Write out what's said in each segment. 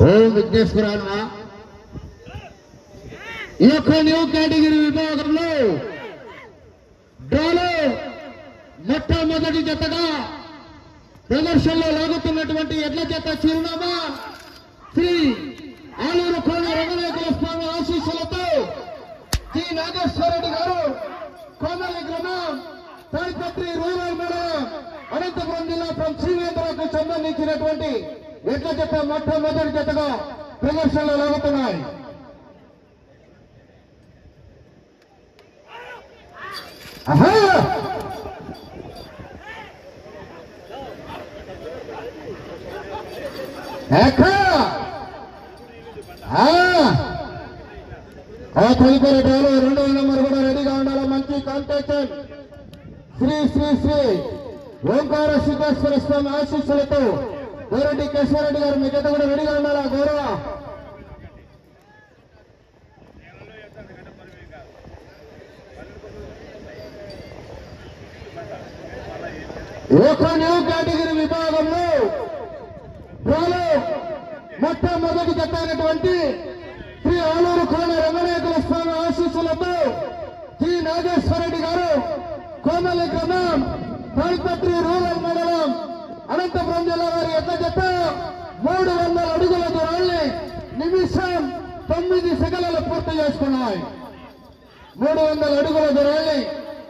ఓం విఘ్నేశ్వరాయ ఈ యొక్క new category విభాగంలో డ్రాలో మొట్టమొదటి జతగా ప్రదర్శనలో లాగుతున్నటువంటి ఎడ్ల జత చిరునామా శ్రీ ఆలూరు కోన రంగనాయకుల స్వామి ఆశీస్సులతో శ్రీ నాగేశ్వరరెడ్డి గారు కోమలి గ్రామం తాడిపత్రి రూరల్ మండలం అనంతపురం జిల్లా ఫ్రం శ్రీవేంద్రకు సంబంధించినటువంటి ఎడ్ల జత మొట్టమొదటి జతగా ప్రదర్శనలో లాగుతున్నాయి. తదుపరి డ్రాలో 2వ నెంబర్ కూడా రెడీగా ఉండాలి. మంచి కాంపిటీషన్. శ్రీ శ్రీ శ్రీ ఓంకార సిద్ధేశ్వర స్వామి ఆశీస్సులతో గోరెడ్డి కేశవరెడ్డి గారు మీ జత కూడా రెడీగా ఉండాలా. గౌరవ ఒక న్యూ కేటగిరీ విభాగంలో డ్రాలో మొట్టమొదటి జత అయినటువంటి శ్రీ ఆలూరు కోన రంగనాయకుల స్వామి ఆశీస్సులతో శ్రీ నాగేశ్వరరెడ్డి గారు కోమలి గ్రామం తాడిపత్రి రూరల్ మండలం అనంతపురం జిల్లా వారి ఎడ్ల జత 300 అడుగుల దూరాన్ని నిమిషం 9 సెకన్లలో పూర్తి చేసుకున్నాయి. 300 అడుగుల దూరాన్ని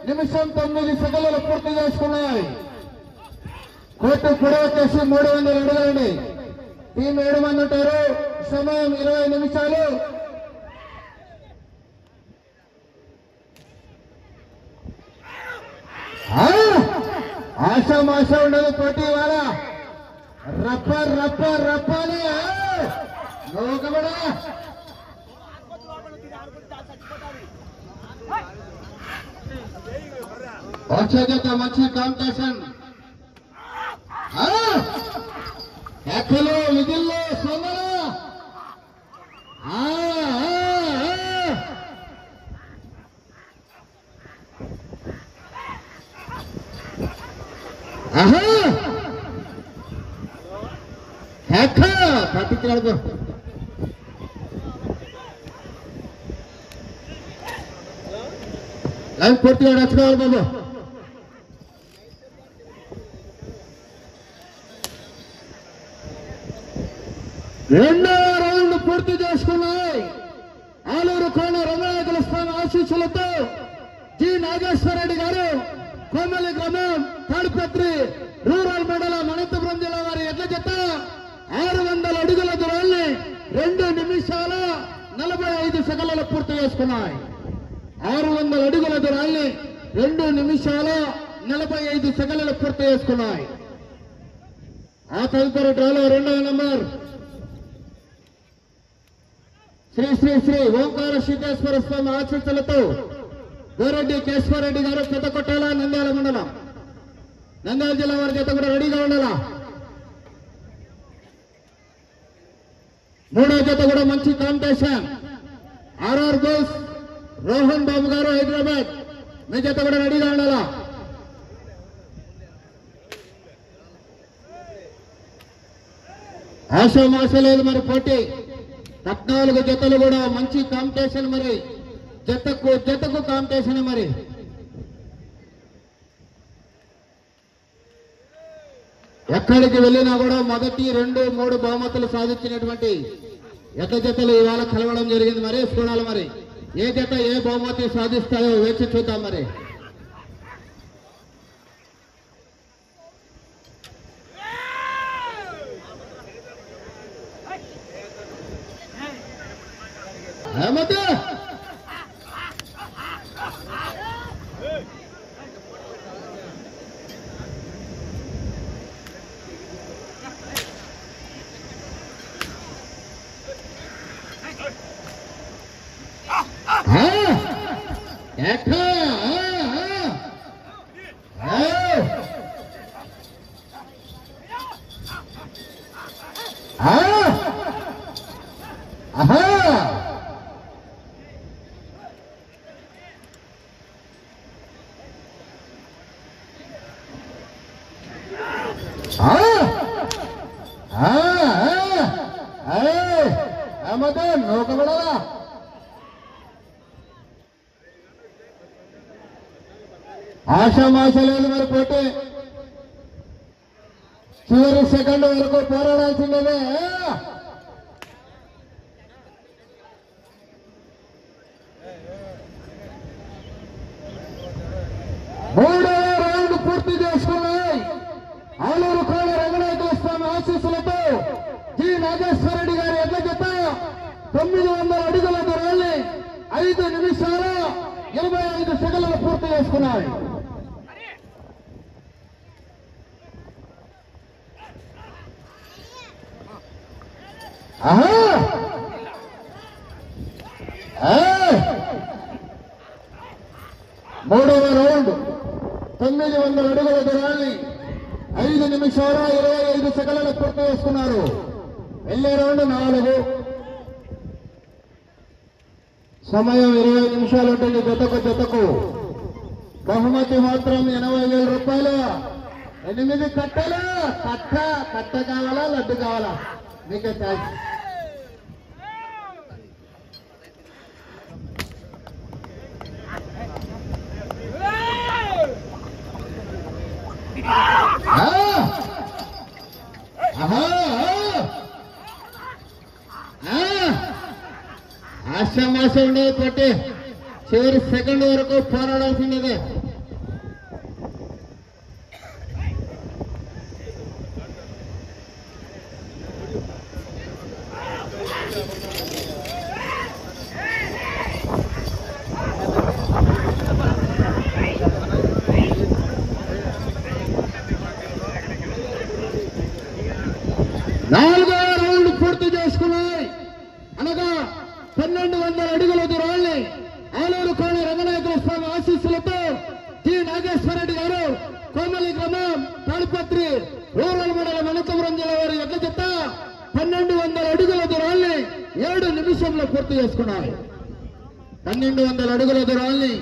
నిమిషం 9 సెకన్లలో పూర్తి చేసుకున్నాయి. కోర్టు పొడవు వచ్చేసి 300 అడుగులండి. టీం 7 మంది ఉంటారు. సమయం 20 నిమిషాలు. ఆశామాష ఉండదు పోటీ వాళ్ళ రప్ప రప్ప రప్పని వచ్చే జత మంచి కాంపిటీషన్. ఎక్కలు విధుల్లో సొందర పట్టించాడు. లైన్ పూర్తిగా నచ్చుకోవాలి బాబు. రెండో రౌండ్ పూర్తి చేసుకున్నాయి. ఆలూరు కోన రంగనాయకుల స్వామి ఆశీస్సులతో జి నాగేశ్వరరెడ్డి గారు కోమలి గ్రామం తాడిపత్రి రూరల్ మండలం అనంతపురం జిల్లా వారి ఎడ్ల జత 600 అడుగుల దూరాన్ని 2 నిమిషాల 45 సెకన్లలో పూర్తి చేసుకున్నాయి. 600 అడుగుల దూరాన్ని 2 నిమిషాల 45 సెకన్లలో పూర్తి చేసుకున్నాయి. ఆ తదుపరి డ్రాలో 2వ నెంబర్ శ్రీ శ్రీ శ్రీ ఓంకార సిద్ధేశ్వర స్వామి ఆశీస్సులతో గోరెడ్డి కేశవరెడ్డి గారు పెద్దకొట్టాల నంద్యాల మండలం నంద్యాల జిల్లా వారి జత కూడా రెడీగా ఉండాలా. 3వ జత కూడా మంచి కాంపిటీషన్. ఆర్ఆర్ గోల్స్ రోహన్ బాబు గారు హైదరాబాద్ మీ జత కూడా రెడీగా ఉండాలా. ఆశ లేదు మరి పోటీ. 14 జతలు కూడా మంచి కాంపిటీషన్. మరి జతకు కాంపిటీషన్. మరి ఎక్కడికి వెళ్ళినా కూడా మొదటి 2, 3 బహుమతులు సాధించినటువంటి ఎడ్ల జతలు ఇవాళ కలవడం జరిగింది. మరి చూడాలి మరి ఏ జత ఏ బహుమతి సాధిస్తాయో వేచి చూద్దాం. మరి బహుమతి నూకబడా ఆశామాష లేదు మరి పోటీ చివరి సెకండ్ వరకు పోరాడాల్సిందే. మూడవ రౌండ్ పూర్తి చేసుకున్నాయి. ఆలూరు కోడ రంగనాయకుల స్వామి ఆశీస్సులతో జి నాగేశ్వర రెడ్డి గారి ఎడ్ల జత 900 అడుగుల దూరాన్ని 5 నిమిషాల 25 సెకండ్లు పూర్తి చేసుకున్నాయి. మూడవ రౌండ్ 900 అడుగుల దూరాన్ని 5 నిమిషాల 25 సెకండ్లు పూర్తి చేసుకున్నారు. వెళ్ళే రౌండ్ 4. సమయం 20 నిమిషాలు ఉంటుంది. జతకు బహుమతి మాత్రం 80,000 రూపాయలు. 8 కట్టలు. కట్ట కావాలా లడ్డు కావాలా మీకే థ్యాంక్స్. ఆశామాష ఉండేది పట్టి చివరి సెకండ్ వరకు పోరాడాల్సిందే. నాలుగవ రౌండ్ పూర్తి చేసుకున్నాయి. అనగా 1200 అడుగుల దూరాన్ని ఆలూరు కోణ రంగనాయకుల స్వామి ఆశీస్సులతో జి నాగేశ్వర రెడ్డి గారు కోమలి గ్రామం తాడిపత్రి రూరల్ మండలం అనంతపురం జిల్లా వారి ఎడ్ల జత 1200 అడుగుల దూరాన్ని 7 నిమిషంలో పూర్తి చేసుకున్నాయి. 1200 అడుగుల దూరాన్ని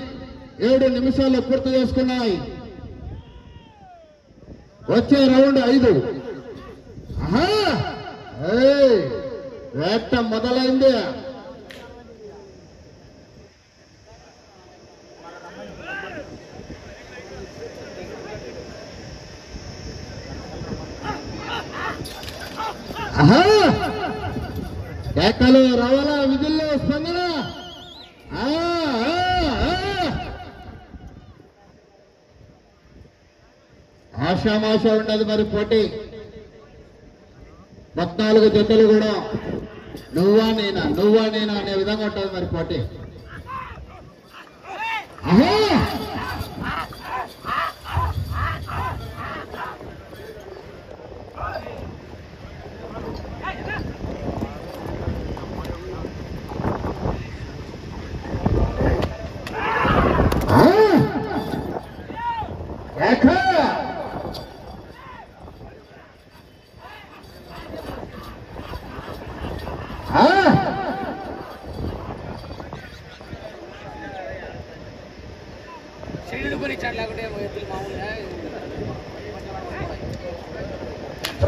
7 నిమిషాల్లో పూర్తి చేసుకున్నాయి. వచ్చే రౌండ్ 5. వేట మొదలైంది. కేకలు రవల విధుల్లో స్పందన. ఆశామాష ఉండదు మరి పోటీ. 14 జతలు కూడా నువ్వా నేనా అనే విధంగా ఉంటుంది మరి పోటీ.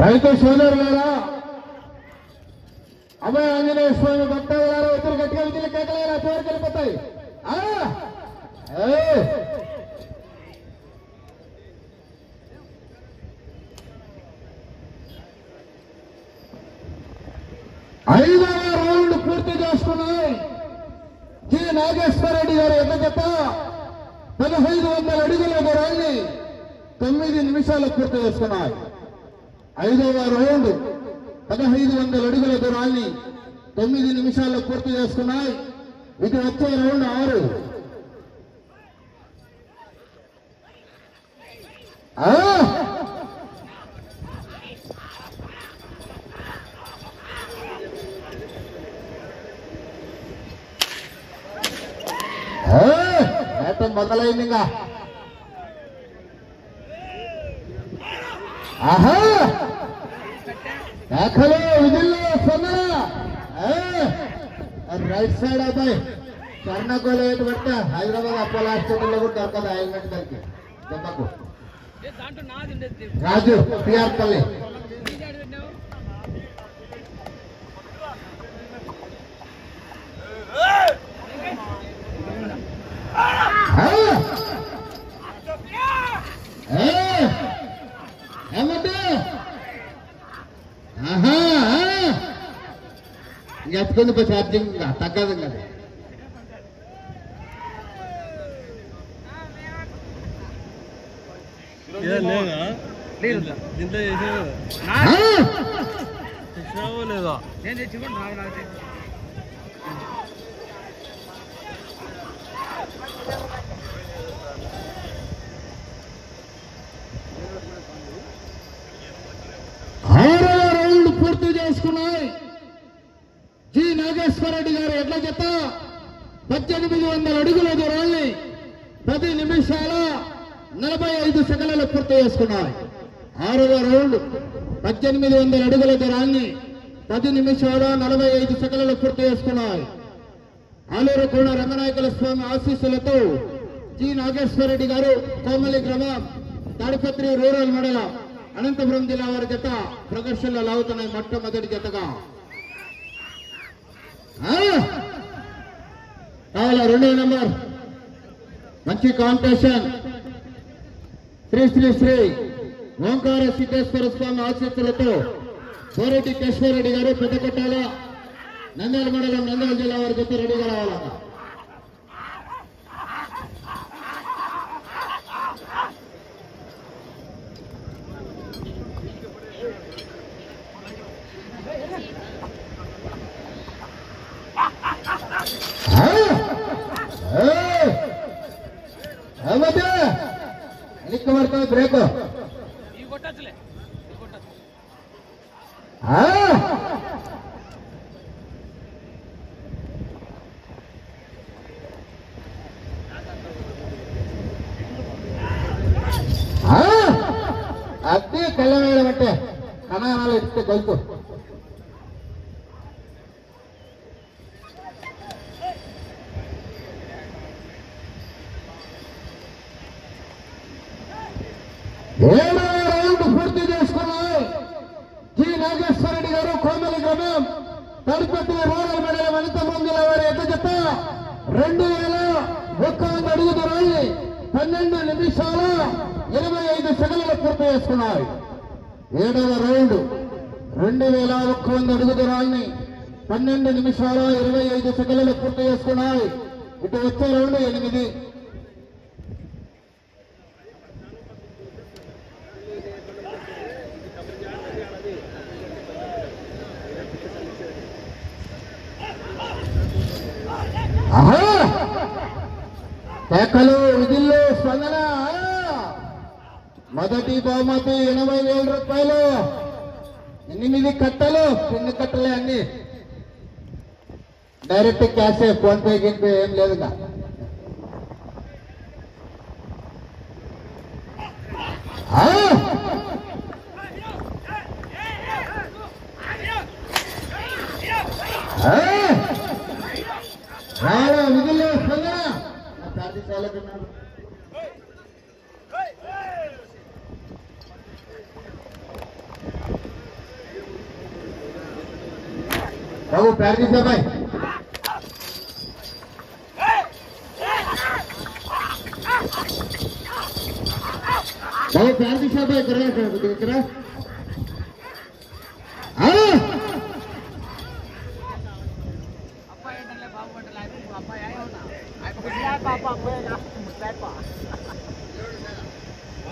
రైతు సోదరులారా, అభయ ఆంజనేయ స్వామి భక్తులారా, ఇద్దరు గట్టిగా విధులు కేకలేరా చివరికి వెళ్ళిపోతాయి. ఐదవ రౌండ్ పూర్తి చేసుకున్నాయి. జి నాగేశ్వర రెడ్డి గారి ఎడ్ల జత 1500 అడుగుల దూరాన్ని 9 నిమిషాలు పూర్తి చేసుకున్నాయి. 5వ రౌండ్ 1500 అడుగుల దూరాన్ని 9 నిమిషాల్లో పూర్తి చేసుకున్నాయి. ఇది వచ్చే రౌండ్ 6. మొదలైంది ఇంకా. దాఖలు విధుల్లో రైట్ సైడ్ అబ్బాయి కర్ణకోలు ఏంటి పడితే హైదరాబాద్ అపోలో హాస్పిటల్లో కూడా దొరకదు. హైల్మెంట్ దానికి దెబ్బకు రాజు పిఆర్ పల్లి ఎత్తుకుంది పోయి ఛార్జింగ్ తగ్గదు కదా. లేదా రౌండ్ పూర్తి చేసుకున్నాయి. జి నాగేశ్వరరెడ్డి గారు ఎడ్ల జత 1800 అడుగుల దూరాన్ని 10 నిమిషాల 45 సెకండ్లలో పూర్తి చేసుకున్నాయి. 6వ రౌండ్ 1800 అడుగుల దూరాన్ని 10 నిమిషాల 45 సెకండ్లలో పూర్తి చేసుకున్నాయి. ఆలూరు కోణ రంగనాయకుల స్వామి ఆశీస్సులతో జి నాగేశ్వరరెడ్డి గారు కోమలి గ్రామం తాడిపత్రి రూరల్ మండలం అనంతపురం జిల్లా వారి జత ప్రదర్శనలో లాగుతున్నాయి. మొట్టమొదటి జతగా కావాలా 2వ నెంబర్ మంచి కాంపిటీషన్. శ్రీ శ్రీ శ్రీ ఓంకార సిద్ధేశ్వర స్వామి ఆశీస్సులతో కోరెడ్డి కేశవరెడ్డి గారు పెద్దకొట్టాల నంద్యాల మండలం నంద్యాల జిల్లా వారి జత రెడీగా రావాలా. వెనక్కి పడుతుంది బ్రేక్. అది కళ్ళ వేయడం అంటే కణాలు ఇస్తే గొలుసు. ఏడవ రౌండ్ పూర్తి చేసుకున్నాయి. జి నాగేశ్వరరెడ్డి గారు కోమలి గ్రామం తాడిపత్రి రూరల్ మండలం అనంతపురం జిల్లా వారి ఎద్ద జత 2001 అడుగు దూరాన్ని 12 నిమిషాల 25 సెకండ్లలో పూర్తి చేసుకున్నాయి. 7వ రౌండ్ 2100 అడుగు దూరాన్ని 12 నిమిషాల 25 సెకండ్లలో పూర్తి చేసుకున్నాయి. ఇటు వచ్చే రౌండ్ 8. కేకలు విధుల్లో స్పందన. మొదటి బహుమతి 80,000 రూపాయలు. 8 కట్టలు, 2 కట్టలే అన్ని డైరెక్ట్ క్యాషే. ఫోన్ పే గిన్పే ఏం లేదుగా. రావా విధుల్లో స్పందన. బాబు ప్రాక్టీస్ అబ్బాయి. బాబు ప్రాక్టీస్ అబ్బాయి ఇక్కడ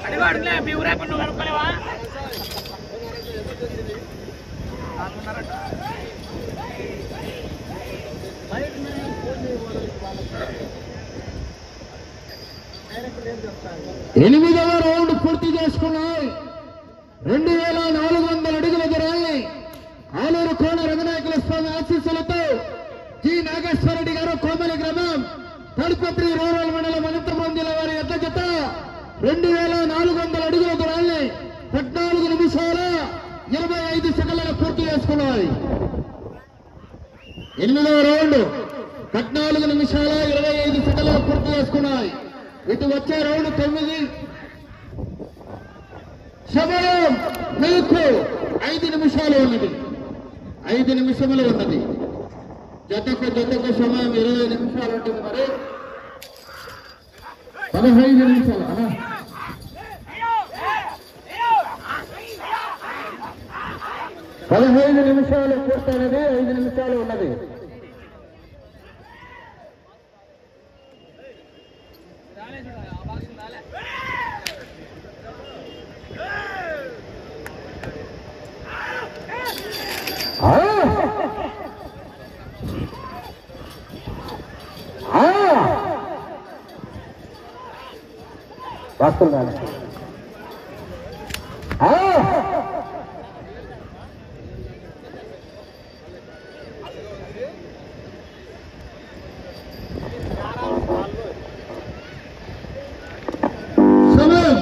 అడిగాడులే మీ ఊరే పన్ను కనుక్కోలేవా? ఎనిమిదవ రౌండ్ పూర్తి చేసుకున్నాయి. 2400 అడుగుల దూరాన్ని ఆలూరు కోన రంగనాయకుల స్వామి ఆశీస్సులతో జి నాగేశ్వరరెడ్డి గారు కోమలి గ్రామం తాడిపత్రి రూరల్ మండలం అనంతపురం జిల్లా వారి ఎద్ద జత 2400 అడుగుల దూరాన్ని 14 నిమిషాల 25 సెకండ్లలో పూర్తి చేసుకున్నాయి. 8వ రౌండ్ 14 నిమిషాల 25 సెకండ్లలో పూర్తి చేసుకున్నాయి. ఇటు వచ్చే రౌండ్ 9. సమయం మీకు 5 నిమిషాలు ఉన్నది. 5 నిమిషములు ఉన్నది. జతకు సమయం 20 నిమిషాలు ఉంటుంది. మరి 15 నిమిషాలు. 15 నిమిషాలు పూర్తయినది, 5 నిమిషాలు ఉన్నది. వస్తుందా సమయం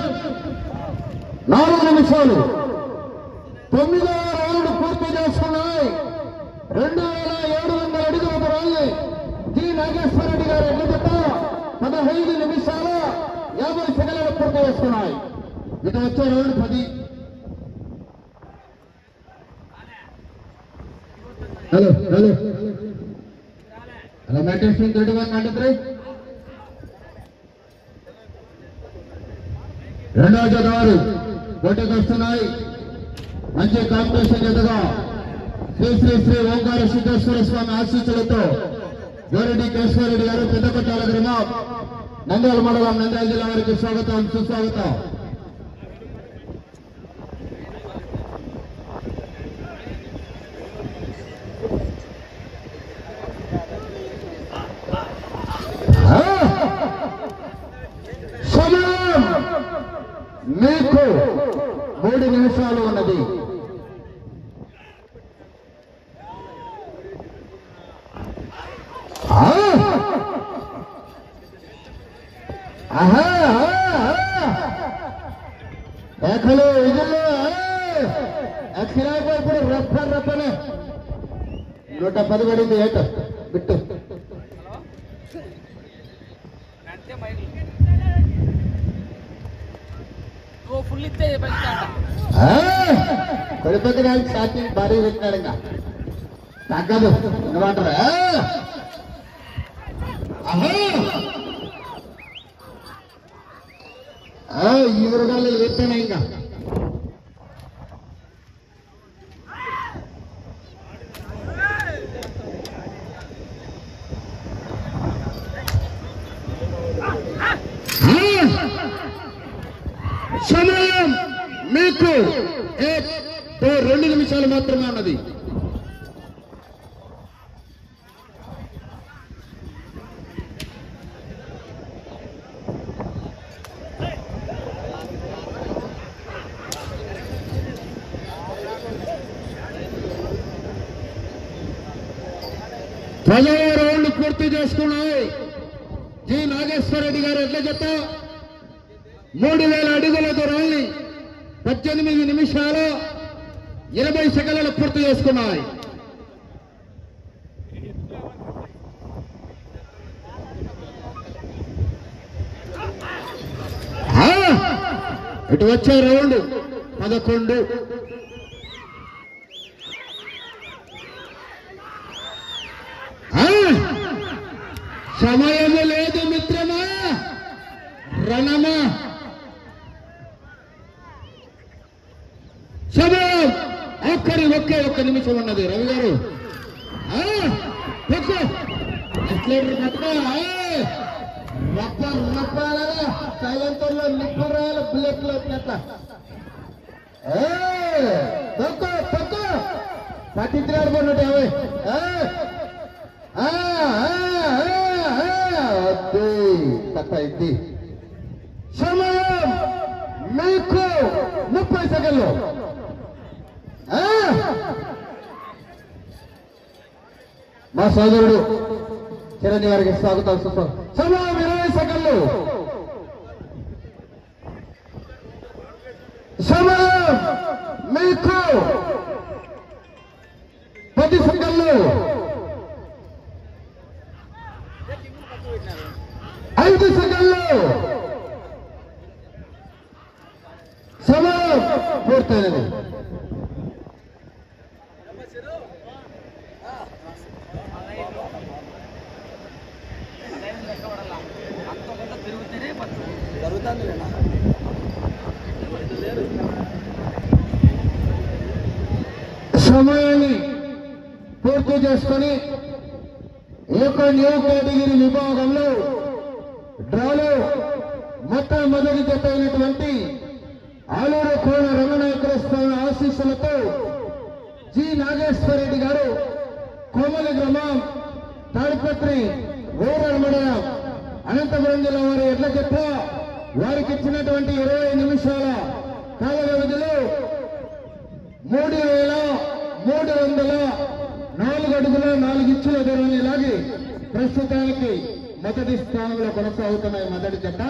4 నిమిషాలు. 9వ రౌండ్ పూర్తి చేసుకున్నాయి. 2700 అడుగుల దూరాన్ని జి నాగేశ్వరరెడ్డి గారు ఎడ్లజత 15 నిమిషాల 50 సెకండ్లు పూర్తి చేసుకున్నాయి. ఇటు వచ్చే రౌండ్ 10. హలో హలో హలో మ్యాటేషన్ 31-93. రెండవ జత వారు పోటీకి వస్తున్నాయి. మంచి కాంపిటీషన్ జతగా శ్రీ శ్రీ శ్రీ ఓంకార సిద్ధేశ్వర స్వామి ఆశీస్సులతో గోరెడ్డి కేశవరెడ్డి గారు పెద్దకొట్టాల గ్రామం నంద్యాల మండలం నంద్యాల జిల్లా వారికి స్వాగతం సుస్వాగతం. సమయం మీకు 3 నిమిషాలు ఉన్నది. ఎక్కలు ఇదిలో అక్షరాకు ఇప్పుడు రప్పనే 110 పడింది. ఏట బిట్టు ఫుల్ ఇస్తే కొడిపోతే కానీ స్టార్టింగ్ భారీ పెట్టినాడు. ఇంకా తగ్గదు ఎందుకంటారా? ఈ మృగాలు ఎత్తేనే ఇంకా సమయం మీకు 2 నిమిషాలు మాత్రమే ఉన్నది. పదవ రౌండ్ పూర్తి చేసుకున్నాయి. జి నాగేశ్వరరెడ్డి గారు ఎడ్ల జత 3000 అడుగుల దూరాన్ని 18 నిమిషాలు 20 సెకండ్లు పూర్తి చేసుకున్నాయి. ఇటు వచ్చే రౌండ్ 11. సమయము లేదు మిత్రమా, రణమా. సమయం ఒక్క నిమిషం ఉన్నది. రవి గారు సైలెంటర్లో నిప్పురాలు బుల్లెట్లు వచ్చినట్ల పట్టించినాడు కొన్నట్టు అవి సమయం మీకు 30 సెకండ్లు. మా సోదరుడు చిరంజీవి గారికి స్వాగతం సుస్వాగతం. సమయం 20 సెకండ్లు. సమయం మీకు 10 సెకండ్లు. 5 సెకండ్లు. సమయం పూర్తయినది. సమయాన్ని పూర్తి చేసుకొని ఈ యొక్క న్యూ కేటగిరీ విభాగంలో డ్రాలో మొట్టమొదటి జత అయినటువంటి ఆలూరు కోన రంగనాయకుల స్వామి ఆశీస్సులతో జి నాగేశ్వర రెడ్డి గారు కోమలి గ్రామం తాడిపత్రి రూరల్ మండలం అనంతపురం జిల్లా వారి ఎడ్ల జత వారికి ఇచ్చినటువంటి 20 నిమిషాల కాల వ్యవధిలో 3,304 అడుగుల 4 ఇంచుల దూరాన్ని లాగి ప్రస్తుతానికి మొదటి స్థానంలో కొనసాగుతున్నాయి మొదటి జత.